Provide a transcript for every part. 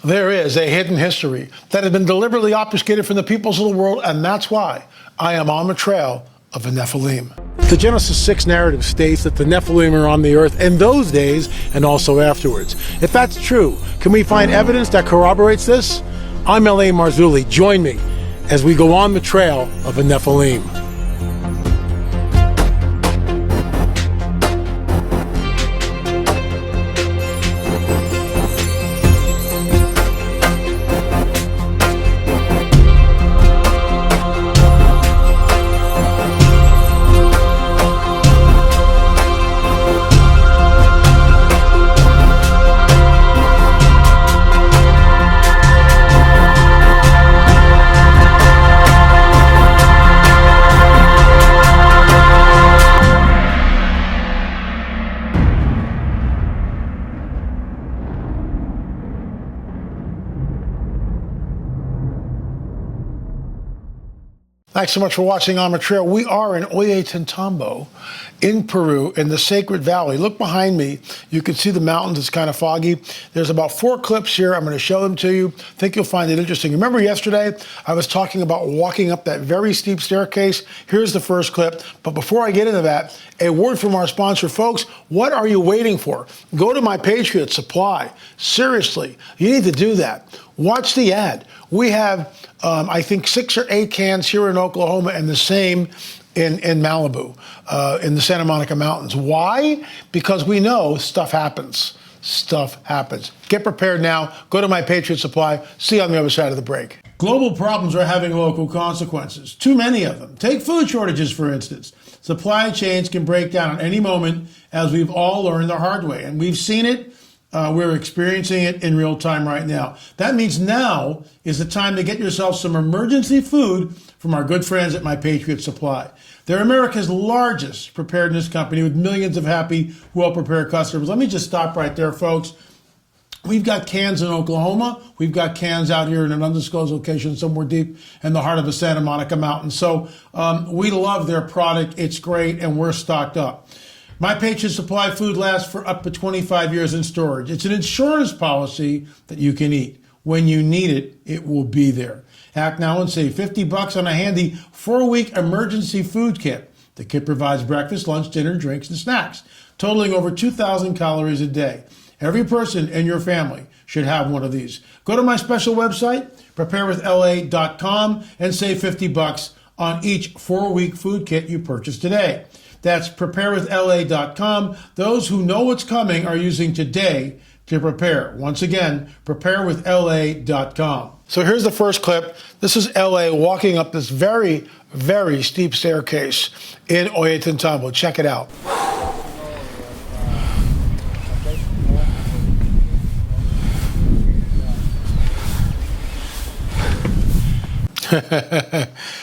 There is a hidden history that has been deliberately obfuscated from the peoples of the world, and that's why I am on the trail of the Nephilim. The Genesis 6 narrative states that the Nephilim are on the earth in those days and also afterwards. If that's true, can we find evidence that corroborates this? I'm L.A. Marzulli. Join me as we go on the trail of the Nephilim. Thanks so much for watching On the Trail. We are in Ollantaytambo in Peru in the Sacred Valley. Look behind me. You can see the mountains. It's kind of foggy. There's about 4 clips here. I'm going to show them to you. I think you'll find it interesting. Remember yesterday I was talking about walking up that very steep staircase? Here's the first clip. But before I get into that, a word from our sponsor. Folks, what are you waiting for? Go to my Patriot Supply. Seriously, you need to do that. Watch the ad. We have, I think, 6 or 8 cans here in Oklahoma and the same in Malibu, in the Santa Monica Mountains. Why? Because we know stuff happens. Stuff happens. Get prepared now. Go to my Patriot Supply. See you on the other side of the break. Global problems are having local consequences. Too many of them. Take food shortages, for instance. Supply chains can break down at any moment, as we've all learned the hard way. And we've seen it. We're experiencing it in real time right now. That means now is the time to get yourself some emergency food from our good friends at My Patriot Supply. They're America's largest preparedness company with millions of happy, well-prepared customers. Let me just stop right there, folks. We've got cans in Oklahoma. We've got cans out here in an undisclosed location somewhere deep in the heart of the Santa Monica Mountains. So we love their product. It's great, and we're stocked up. My Patriot Supply food lasts for up to 25 years in storage. It's an insurance policy that you can eat. When you need it, it will be there. Act now and save $50 on a handy 4-week emergency food kit. The kit provides breakfast, lunch, dinner, drinks, and snacks, totaling over 2,000 calories a day. Every person in your family should have one of these. Go to my special website, preparewithla.com, and save $50 on each 4-week food kit you purchase today. That's preparewithla.com. Those who know what's coming are using today to prepare. Once again, preparewithla.com. So here's the first clip. This is LA walking up this very, very steep staircase in Ollantaytambo. Check it out.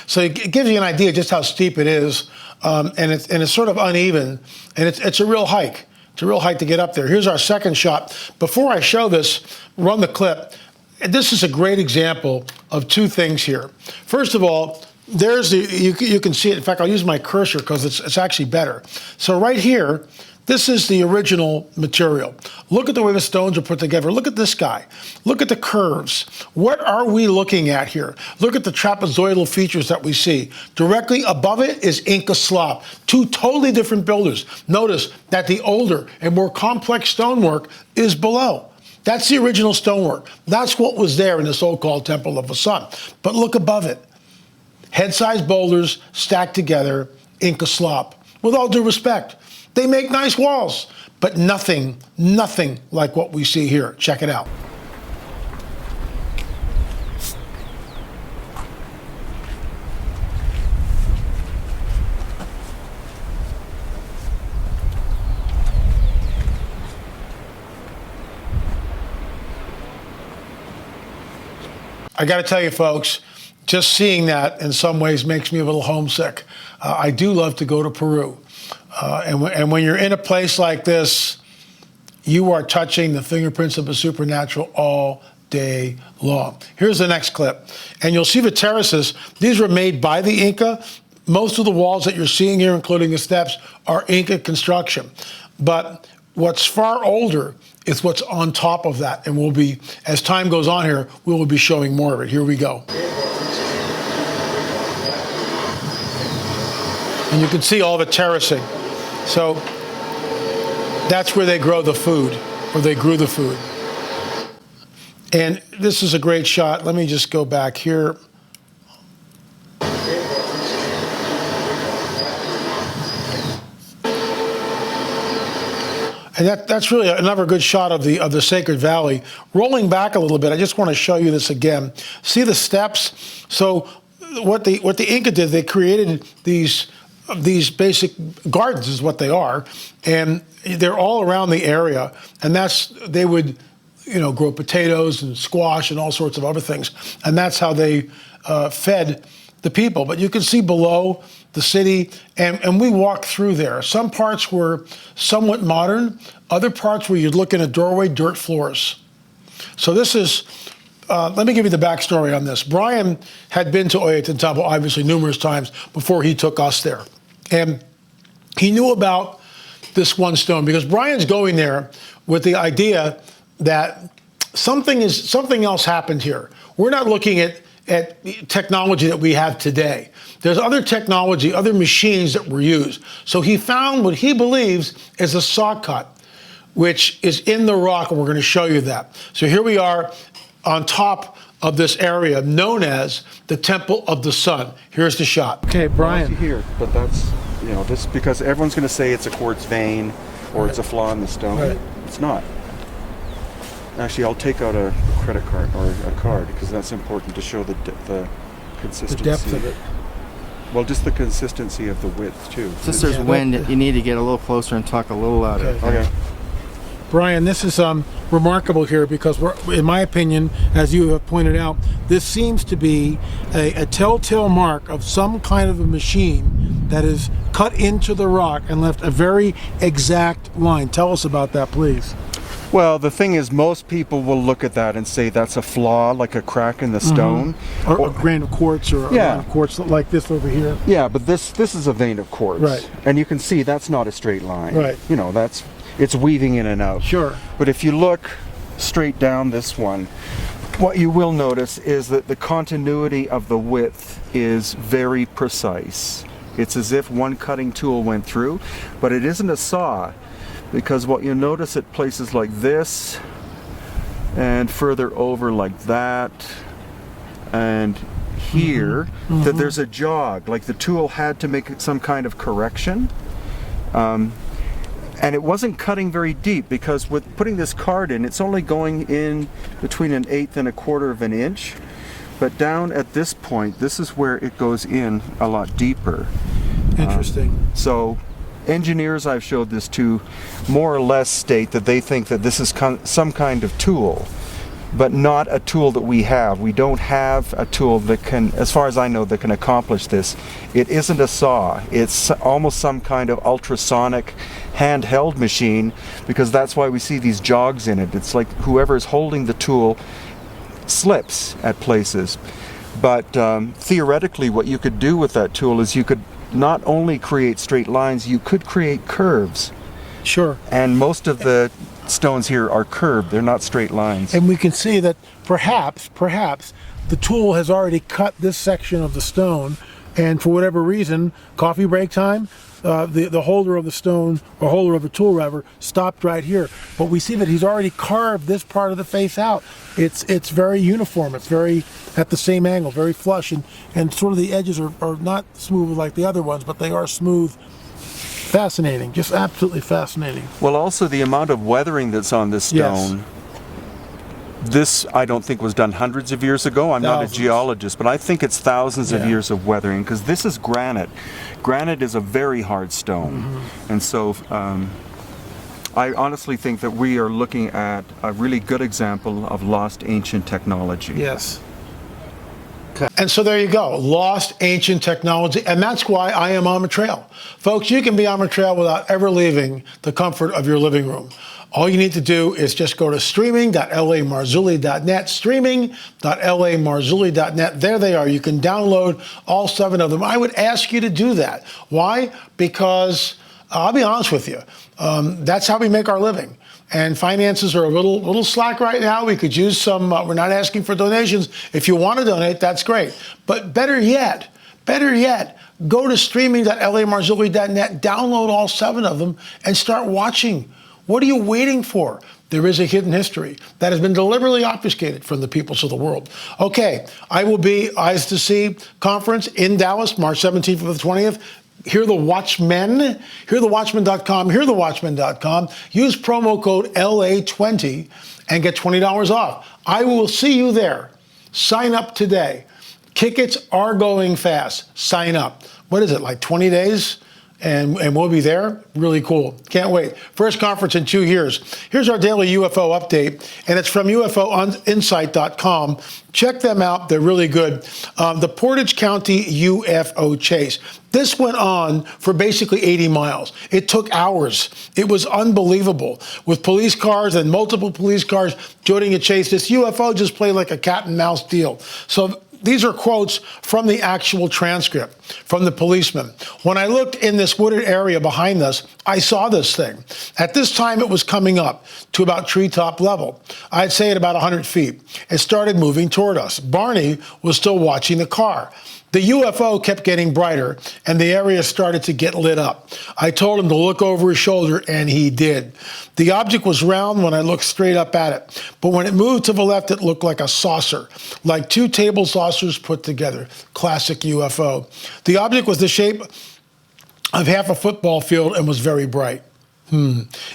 So it gives you an idea just how steep it is, and it's sort of uneven, and it's a real hike. It's a real hike to get up there. Here's our second shot. Before I show this, run the clip. This is a great example of 2 things here. First of all, there's you can see it. In fact, I'll use my cursor because it's actually better. So right here, this is the original material. Look at the way the stones are put together. Look at this guy. Look at the curves. What are we looking at here? Look at the trapezoidal features that we see. Directly above it is Inca slop. 2 totally different builders. Notice that the older and more complex stonework is below. That's the original stonework. That's what was there in the so-called Temple of the Sun. But look above it. Head-sized boulders stacked together, Inca slop. With all due respect, they make nice walls, but nothing like what we see here. Check it out. I got to tell you, folks, just seeing that in some ways makes me a little homesick. I do love to go to Peru. And when you're in a place like this, you are touching the fingerprints of the supernatural all day long. Here's the next clip. And you'll see the terraces. These were made by the Inca. Most of the walls that you're seeing here, including the steps, are Inca construction. But what's far older is what's on top of that. And we'll be, as time goes on here, we will be showing more of it. Here we go. And you can see all the terracing. So that's where they grow the food, or they grew the food. And this is a great shot. Let me just go back here. And that's really another good shot of the Sacred Valley. Rolling back a little bit, I just want to show you this again. See the steps? So what the Inca did, they created these basic gardens, is what they are, and they're all around the area. And they would, grow potatoes and squash and all sorts of other things, and that's how they fed the people. But you can see below the city, and we walked through there. Some parts were somewhat modern, other parts where you'd look in a doorway, dirt floors. So this is, let me give you the backstory on this. Brian had been to Ollantaytambo, obviously, numerous times before he took us there. And he knew about this one stone because Brian's going there with the idea that something else happened here. We're not looking at technology that we have today. There's other technology, other machines that were used. So he found what he believes is a saw cut, which is in the rock, and we're going to show you that. So here we are on top of this area known as the Temple of the Sun. Here's the shot. Okay, Brian. Well, here, but that's, this, because everyone's going to say it's a quartz vein or it's a flaw in the stone. Right. It's not. Actually, I'll take out a credit card or a card because that's important to show the consistency. The depth of it. Well, just the consistency of the width too. Since there's wind, you need to get a little closer and talk a little louder. Okay. Brian, this is remarkable here because, in my opinion, as you have pointed out, this seems to be a telltale mark of some kind of a machine that is cut into the rock and left a very exact line. Tell us about that, please. Well, the thing is, most people will look at that and say that's a flaw, like a crack in the stone. Or a grain of quartz, or a line of quartz like this over here. Yeah, but this is a vein of quartz. Right. And you can see that's not a straight line. Right. It's weaving in and out. Sure. But if you look straight down this one, what you will notice is that the continuity of the width is very precise. It's as if one cutting tool went through, but it isn't a saw. Because what you notice at places like this and further over like that and here, that there's a jog, like the tool had to make some kind of correction. And it wasn't cutting very deep because with putting this card in, it's only going in between 1/8 and 1/4 of an inch. But down at this point, this is where it goes in a lot deeper. Interesting. So engineers I've showed this to more or less state that they think that this is some kind of tool, but not a tool that we have. We don't have a tool that can, as far as I know, that can accomplish this. It isn't a saw. It's almost some kind of ultrasonic handheld machine, because that's why we see these jogs in it. It's like whoever's holding the tool slips at places. But theoretically, what you could do with that tool is you could not only create straight lines, you could create curves. Sure. And most of the stones here are curved, they're not straight lines. And we can see that perhaps the tool has already cut this section of the stone, and for whatever reason, coffee break time, the holder of the stone, or holder of the tool rather, stopped right here. But we see that he's already carved this part of the face out. It's very uniform, it's very at the same angle, very flush, and sort of the edges are not smooth like the other ones, but they are smooth. Fascinating, just absolutely fascinating. Well, also the amount of weathering that's on this stone. Yes. This, I don't think, was done hundreds of years ago. I'm not a geologist, but I think it's thousands of years of weathering, because this is granite. Granite is a very hard stone. And so I honestly think that we are looking at a really good example of lost ancient technology. Yes. And so there you go, lost ancient technology, and that's why I am on the trail. Folks, you can be on the trail without ever leaving the comfort of your living room. All you need to do is just go to streaming.lamarzulli.net, streaming.lamarzulli.net. There they are. You can download all 7 of them. I would ask you to do that. Why? Because I'll be honest with you, that's how we make our living. and finances are a little slack right now. We could use some, we're not asking for donations. If you want to donate, that's great. But better yet, go to streaming.lamarzulli.net, download all 7 of them, and start watching. What are you waiting for? There is a hidden history that has been deliberately obfuscated from the peoples of the world. Okay, I will be Eyes to See conference in Dallas, March 17th to the 20th. Hear the Watchmen, hearthewatchmen.com, hearthewatchmen.com. Use promo code LA20 and get $20 off. I will see you there. Sign up today. Tickets are going fast. Sign up. What is it, like 20 days? And we'll be there. Really cool. Can't wait. First conference in 2 years. Here's our daily UFO update, and it's from UFOinsight.com. Check them out. They're really good. The Portage County UFO chase. This went on for basically 80 miles. It took hours. It was unbelievable. With police cars and multiple police cars joining a chase, this UFO just played like a cat and mouse deal. So these are quotes from the actual transcript from the policeman. When I looked in this wooded area behind us, I saw this thing. At this time, it was coming up to about treetop level. I'd say at about 100 feet. It started moving toward us. Barney was still watching the car. The UFO kept getting brighter, and the area started to get lit up. I told him to look over his shoulder, and he did. The object was round when I looked straight up at it, but when it moved to the left, it looked like a saucer, like 2 table saucers put together. Classic UFO. The object was the shape of half a football field and was very bright.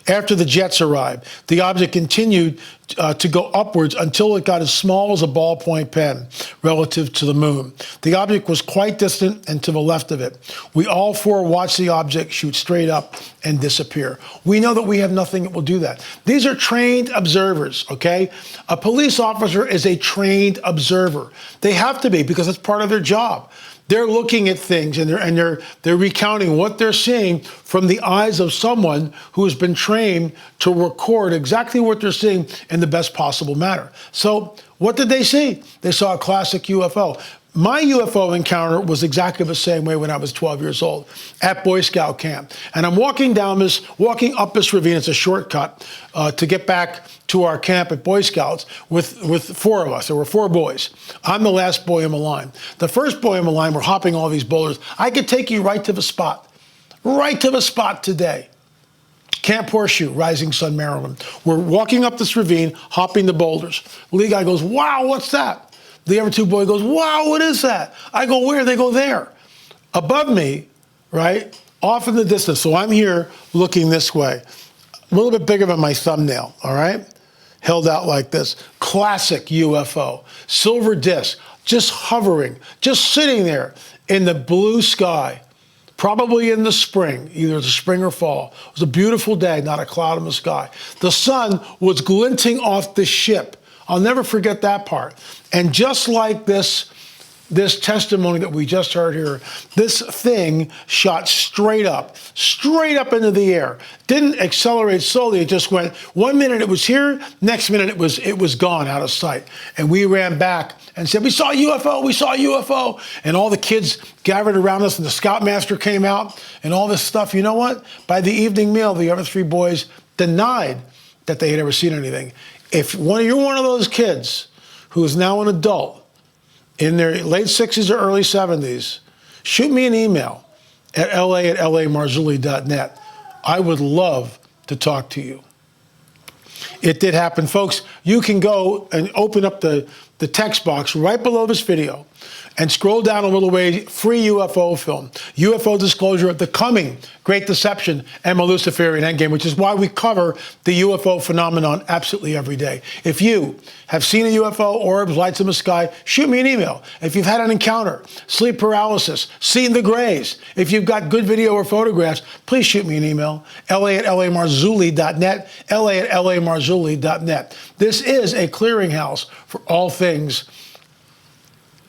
After the jets arrived, the object continued to go upwards until it got as small as a ballpoint pen relative to the moon. The object was quite distant and to the left of it. We all 4 watched the object shoot straight up and disappear. We know that we have nothing that will do that. These are trained observers, okay? A police officer is a trained observer. They have to be because it's part of their job. They're looking at things and they're recounting what they're seeing from the eyes of someone who has been trained to record exactly what they're seeing in the best possible manner. So what did they see? They saw a classic UFO. My UFO encounter was exactly the same way when I was 12 years old at Boy Scout camp. And I'm walking up this ravine. It's a shortcut to get back to our camp at Boy Scouts with 4 of us. There were 4 boys. I'm the last boy in the line. The first boy in the line, we're hopping all these boulders. I could take you right to the spot today. Camp Horseshoe, Rising Sun, Maryland. We're walking up this ravine, hopping the boulders. The lead guy goes, "Wow, what's that?" The other 2 boy goes, "Wow, what is that?" I go, "Where?" They go, "There." Above me, right, off in the distance. So I'm here looking this way. A little bit bigger than my thumbnail, all right? Held out like this. Classic UFO. Silver disc, just hovering, just sitting there in the blue sky. Probably in the spring, either the spring or fall. It was a beautiful day, not a cloud in the sky. The sun was glinting off the ship. I'll never forget that part. And just like this testimony that we just heard here, this thing shot straight up into the air. Didn't accelerate slowly. It just went, 1 minute it was here, next minute it was gone out of sight. And we ran back and said, "We saw a UFO, we saw a UFO." And all the kids gathered around us and the scoutmaster came out and all this stuff. You know what? By the evening meal, the other 3 boys denied that they had ever seen anything. If you're one of those kids who is now an adult in their late 60s or early 70s, shoot me an email at la@lamarzulli.net. I would love to talk to you. It did happen. Folks, you can go and open up the text box right below this video and scroll down a little way, free UFO film, UFO disclosure, The Coming, Great Deception, and the Luciferian Endgame, which is why we cover the UFO phenomenon absolutely every day. If you have seen a UFO, orbs, lights in the sky, shoot me an email. If you've had an encounter, sleep paralysis, seen the grays, if you've got good video or photographs, please shoot me an email, la@lamarzulli.net, la@lamarzulli.net. This is a clearinghouse for all things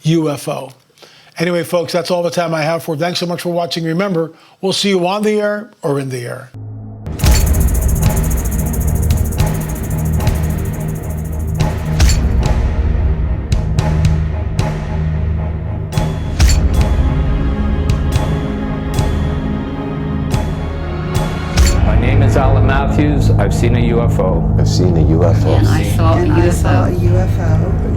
UFO. Anyway, folks, that's all the time I have for. Thanks so much for watching. Remember, we'll see you on the air or in the air. My name is Alan Matthews. I've seen a UFO. I've seen a UFO. And I saw a And I saw a UFO. UFO.